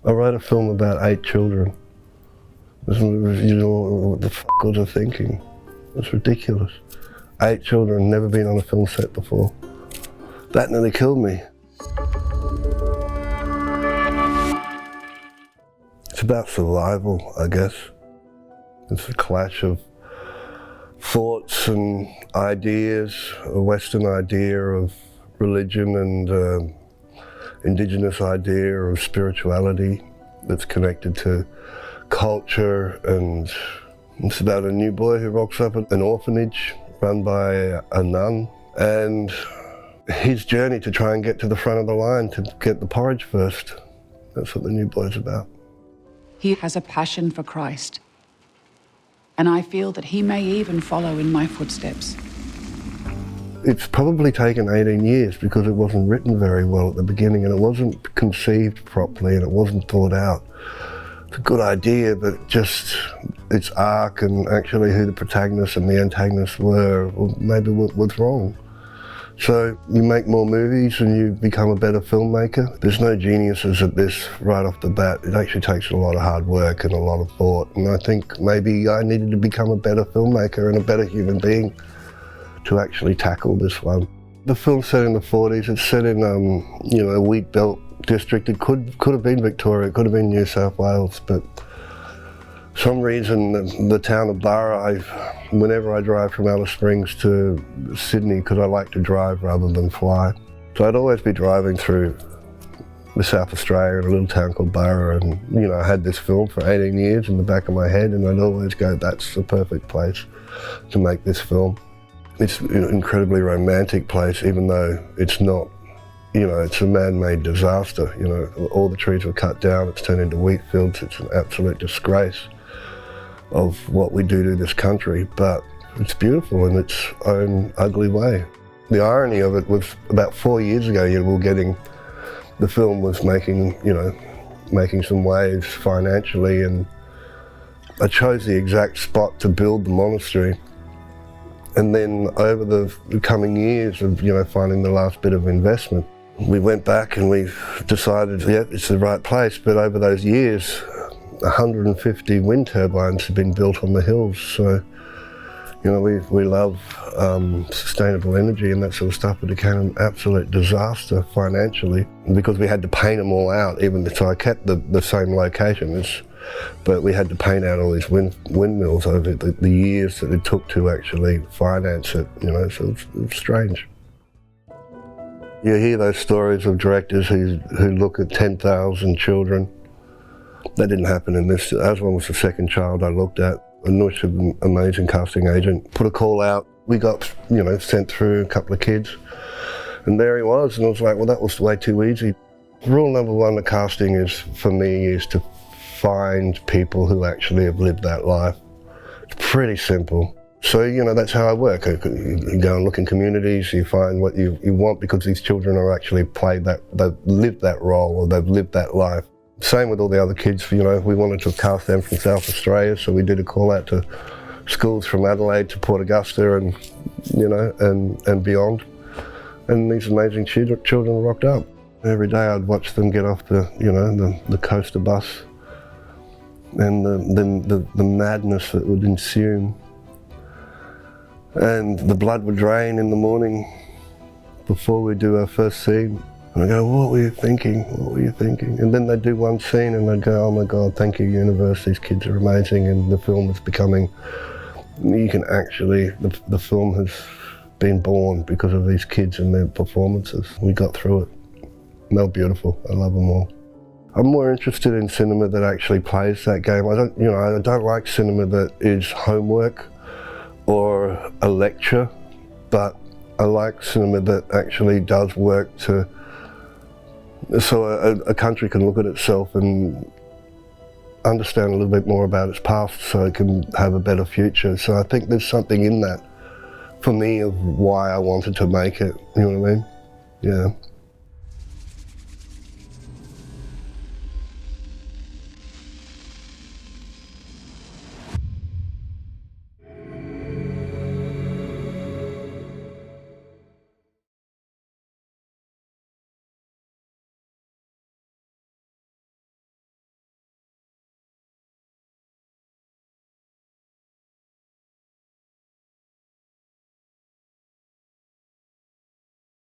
I wrote a film about 8 children. You know, what the f*** was I thinking? It's ridiculous. 8 children, never been on a film set before. That nearly killed me. It's about survival, I guess. It's a clash of thoughts and ideas, a Western idea of religion and indigenous idea of spirituality that's connected to culture, and it's about a new boy who rocks up at an orphanage run by a nun, and his journey to try and get to the front of the line to get the porridge first. That's what the new boy's about. He has a passion for Christ, and I feel that he may even follow in my footsteps. It's probably taken 18 years because it wasn't written very well at the beginning, and it wasn't conceived properly, and it wasn't thought out. It's a good idea, but just its arc and actually who the protagonists and the antagonists were, or maybe what was wrong. So you make more movies and you become a better filmmaker. There's no geniuses at this right off the bat. It actually takes a lot of hard work and a lot of thought, and I think maybe I needed to become a better filmmaker and a better human being to actually tackle this one. The film's set in the 40s. It's set in a wheat belt district. It could have been Victoria, it could have been New South Wales, but for some reason the town of Burra, whenever I drive from Alice Springs to Sydney, because I like to drive rather than fly, so I'd always be driving through the South Australia in a little town called Burra, and you know, I had this film for 18 years in the back of my head, and I'd always go, that's the perfect place to make this film. It's an incredibly romantic place, even though it's not. You know, it's a man-made disaster. You know, all the trees were cut down, it's turned into wheat fields. It's an absolute disgrace of what we do to this country, but it's beautiful in its own ugly way. The irony of it was about 4 years ago, the film was making some waves financially, and I chose the exact spot to build the monastery. And then over the coming years of, finding the last bit of investment, we went back and we decided, yeah, it's the right place. But over those years, 150 wind turbines have been built on the hills. So, we love sustainable energy and that sort of stuff, but it became an absolute disaster financially because we had to paint them all out, so I kept the same location. But we had to paint out all these windmills over the years that it took to actually finance it, so it's strange. You hear those stories of directors who look at 10,000 children. That didn't happen in this. Aswan was the second child I looked at. Anush, an amazing casting agent, put a call out. We got, sent through a couple of kids, and there he was, and I was like, well, that was way too easy. Rule number one of casting for me is to find people who actually have lived that life. It's pretty simple. So, that's how I work. You go and look in communities, you find what you want, because these children are actually they've lived that role, or they've lived that life. Same with all the other kids, we wanted to cast them from South Australia, so we did a call out to schools from Adelaide to Port Augusta and, and beyond. And these amazing children rocked up. Every day I'd watch them get off the coaster bus, and the madness that would ensue. And the blood would drain in the morning before we do our first scene. And I go, what were you thinking? What were you thinking? And then they'd do one scene and I'd go, oh my God, thank you, universe, these kids are amazing. And the film is becoming, the film has been born because of these kids and their performances. We got through it. And they're beautiful, I love them all. I'm more interested in cinema that actually plays that game. I don't like cinema that is homework or a lecture, but I like cinema that actually does work so a country can look at itself and understand a little bit more about its past so it can have a better future. So I think there's something in that for me of why I wanted to make it, you know what I mean? Yeah.